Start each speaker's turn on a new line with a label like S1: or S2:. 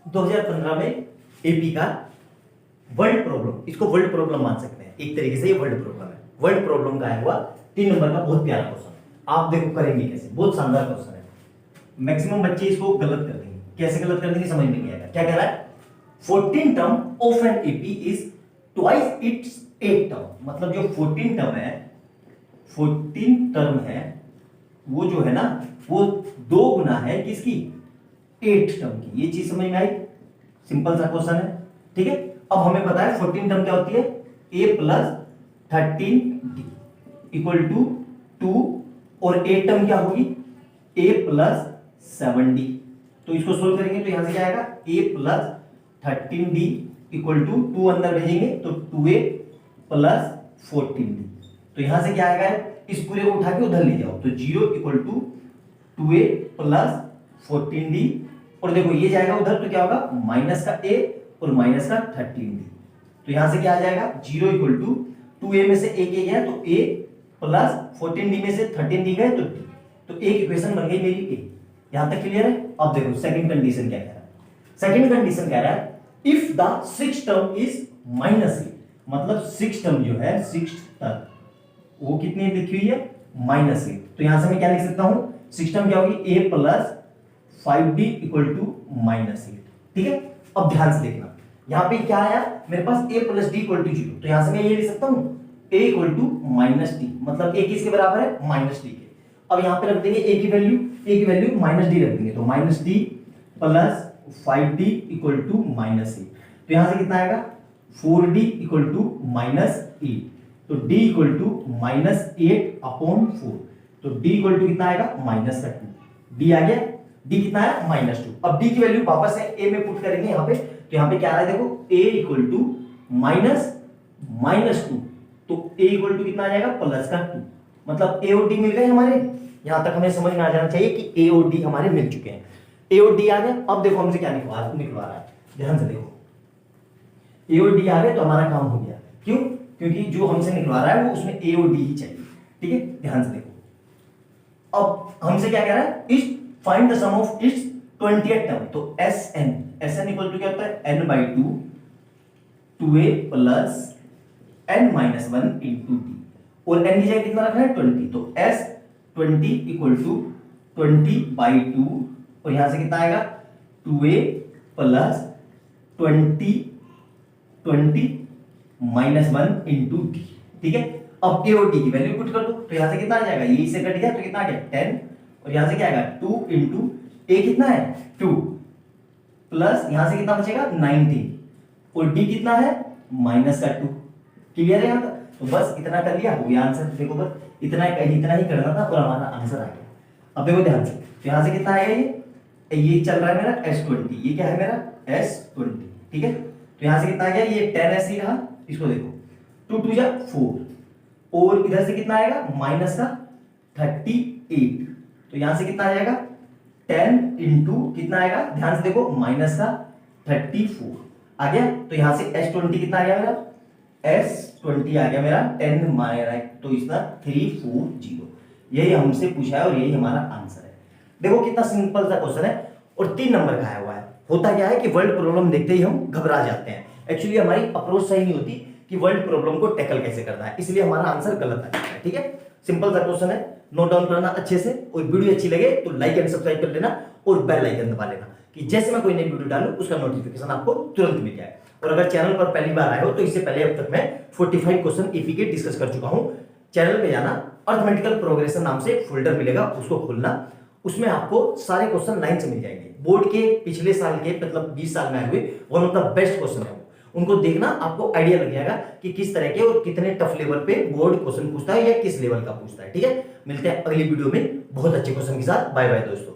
S1: 2015 में एपी का world problem, इसको वर्ल्ड प्रॉब्लम मान सकते हैं, एक तरीके से ये वर्ल्ड प्रॉब्लम है। वर्ल्ड प्रॉब्लम का आया हुआ 3 नंबर का बहुत प्यारा क्वेश्चन। आप देखो करेंगे कैसे, बहुत शानदार क्वेश्चन है। मैक्सिमम बच्चे इसको गलत कर देंगे, कैसे गलत कर देंगे समझ में नहीं आएगा। क्या कह रहा है, 14 term of an AP is twice its 8 term. मतलब जो 14 टर्म है, 14 टर्म है वो जो है ना वो 2 गुना है किसकी, 8 टर्म की। ये चीज समझ में आई, सिंपल सा क्वेश्चन है, ठीक है। अब हमें पता है 14 टर्म क्या होती है, a plus 13d equal to 2, और 8 टर्म क्या होगी, a प्लस 7d। तो इसको सोल्व करेंगे तो यहां से क्या आएगा, a plus 13d equal to 2 अंदर भेजेंगे तो 2a प्लस 14d। तो यहां से क्या आएगा, इस पूरे को उठा के उधर ले जाओ तो 0 equal to 2a plus 14d, और देखो ये जाएगा उधर तो क्या होगा, माइनस का a और माइनस का 13d। तो यहां से क्या आ जाएगा, 0 इक्वल टू 2a में से एक a गया तो a प्लस 14d में से 13d गए तो d। तो एक इक्वेशन बन गई मेरी a। यहां तक क्लियर है। अब देखो सेकंड कंडीशन क्या कह रहा है। सेकंड कंडीशन कह रहा है if the 6th term is -8, मतलब 6 टर्म जो है 6th टर्म वो कितनी लिखी हुई है, -8। तो यहां से मैं क्या लिख सकता हूं, 6 टर्म क्या होगी, a plus 5d equal to -8। ठीक है। अब ध्यान से देखना, यहां पे क्या आया मेरे पास, a plus d equal to 0। तो यहां से मैं ये लिख सकता हूं a इक्वल टू -d, मतलब a किसके बराबर है, -d के। अब यहां पे रख देंगे a की वैल्यू, -d रख देंगे तो -d plus 5d equal to -8। तो यहां से कितना आएगा, 4d इक्वल टू -8। तो d इक्वल टू -8/4। तो d इक्वल टू कितना आएगा, -2। d आ गया, d कितना है, -2। अब d की वैल्यू वापस से a में पुट करेंगे यहां पे, तो यहां पे क्या आ रहा है देखो, a इक्वल टू -2। तो a इक्वल टू कितना आ जाएगा, +2। मतलब a और d मिल गए हमारे। यहां तक हमें समझ में आ जाना चाहिए कि a और d हमारे मिल चुके हैं। a और d आ गए। अब देखो हमसे क्या निकलवा रहा है, ध्यान से देखो, a और d आ गए तो हमारा काम हो गया। क्यों, क्योंकि जो हमसे निकलवा रहा है वो उसमें a और d ही चाहिए। ठीक है, ध्यान से देखो। अब हमसे क्या कह रहा है, इस find the sum of its 20th term. तो Sn इक्वल टू क्या होता है, n/2 2a plus n-1 into d, और n की जगह कितना रखना है, 20। तो S20 इक्वल टू 20/2, और यहां से कितना आएगा, 2a प्लस 20 इंटू d। ठीक है। अब a और d की वैल्यू पुट कर दो तो यहां से कितना आ जाएगा, ये इससे कट गया तो कितना आ गया, 10, और यहां से क्या आएगा, 2 इंटू a कितना है, 2 प्लस यहां से कितना बचेगा, 19, और d कितना है, -2। क्लियर है यहां तक। तो बस इतना कर लिया, हो गया आंसर। देखो बस इतना ही करना था और हमारा आंसर आ गया। अब देखो ध्यान से, तो यहां से कितना आएगा, ये चल रहा है मेरा S20, ये क्या है मेरा S20। ठीक है। तो यहां से कितना आ गया, ये 10s ही रहा, इसको देखो 2 2 जा 4, और इधर से कितना आएगा, -38। तो यहां से कितना आ जाएगा, 10 इंटू कितना आएगा, ध्यान से देखो, -34 आ गया। तो यहां से S20 कितना आ गया मेरा, S20 आ गया मेरा 10 माइनस, तो इसका 340। यही हमसे पूछा है और यही हमारा आंसर है। देखो कितना सिंपल सा क्वेश्चन है और 3 नंबर का आया हुआ है। होता क्या है कि वर्ल्ड प्रॉब्लम देखते ही हम घबरा जाते हैं। एक्चुअली हमारी अप्रोच सही नहीं होती कि वर्ल्ड प्रॉब्लम को टैकल कैसे करना है, इसलिए हमारा आंसर गलत आ जाता है। ठीक है, सिंपल सा क्वेश्चन है, नोट डाउन करना अच्छे से, और वीडियो अच्छी लगे तो लाइक एंड सब्सक्राइब कर लेना और बेल आइकन दबा लेना कि जैसे मैं कोई नई वीडियो डालूं उसका नोटिफिकेशन आपको तुरंत मिल जाए। और अगर चैनल पर पहली बार आए हो तो इससे पहले अब तक मैं 45 क्वेश्चन ईपी के डिस्कस कर चुका हूं। चैनल पे जाना, अर्थमेटिकल प्रोग्रेशन नाम से एक फोल्डर मिलेगा, उसको खोलना, उसमें आपको सारे क्वेश्चन लाइन से मिल जाएंगे। बोर्ड के पिछले साल के, मतलब 20 साल में आए हुए one of the best question है, उनको देखना, आपको आइडिया लग जाएगा कि किस तरह के और कितने टफ लेवल पे बोर्ड क्वेश्चन पूछता है या किस लेवल का पूछता है। ठीक है, मिलते हैं अगली वीडियो में बहुत अच्छे क्वेश्चन के साथ। बाय बाय दोस्तों।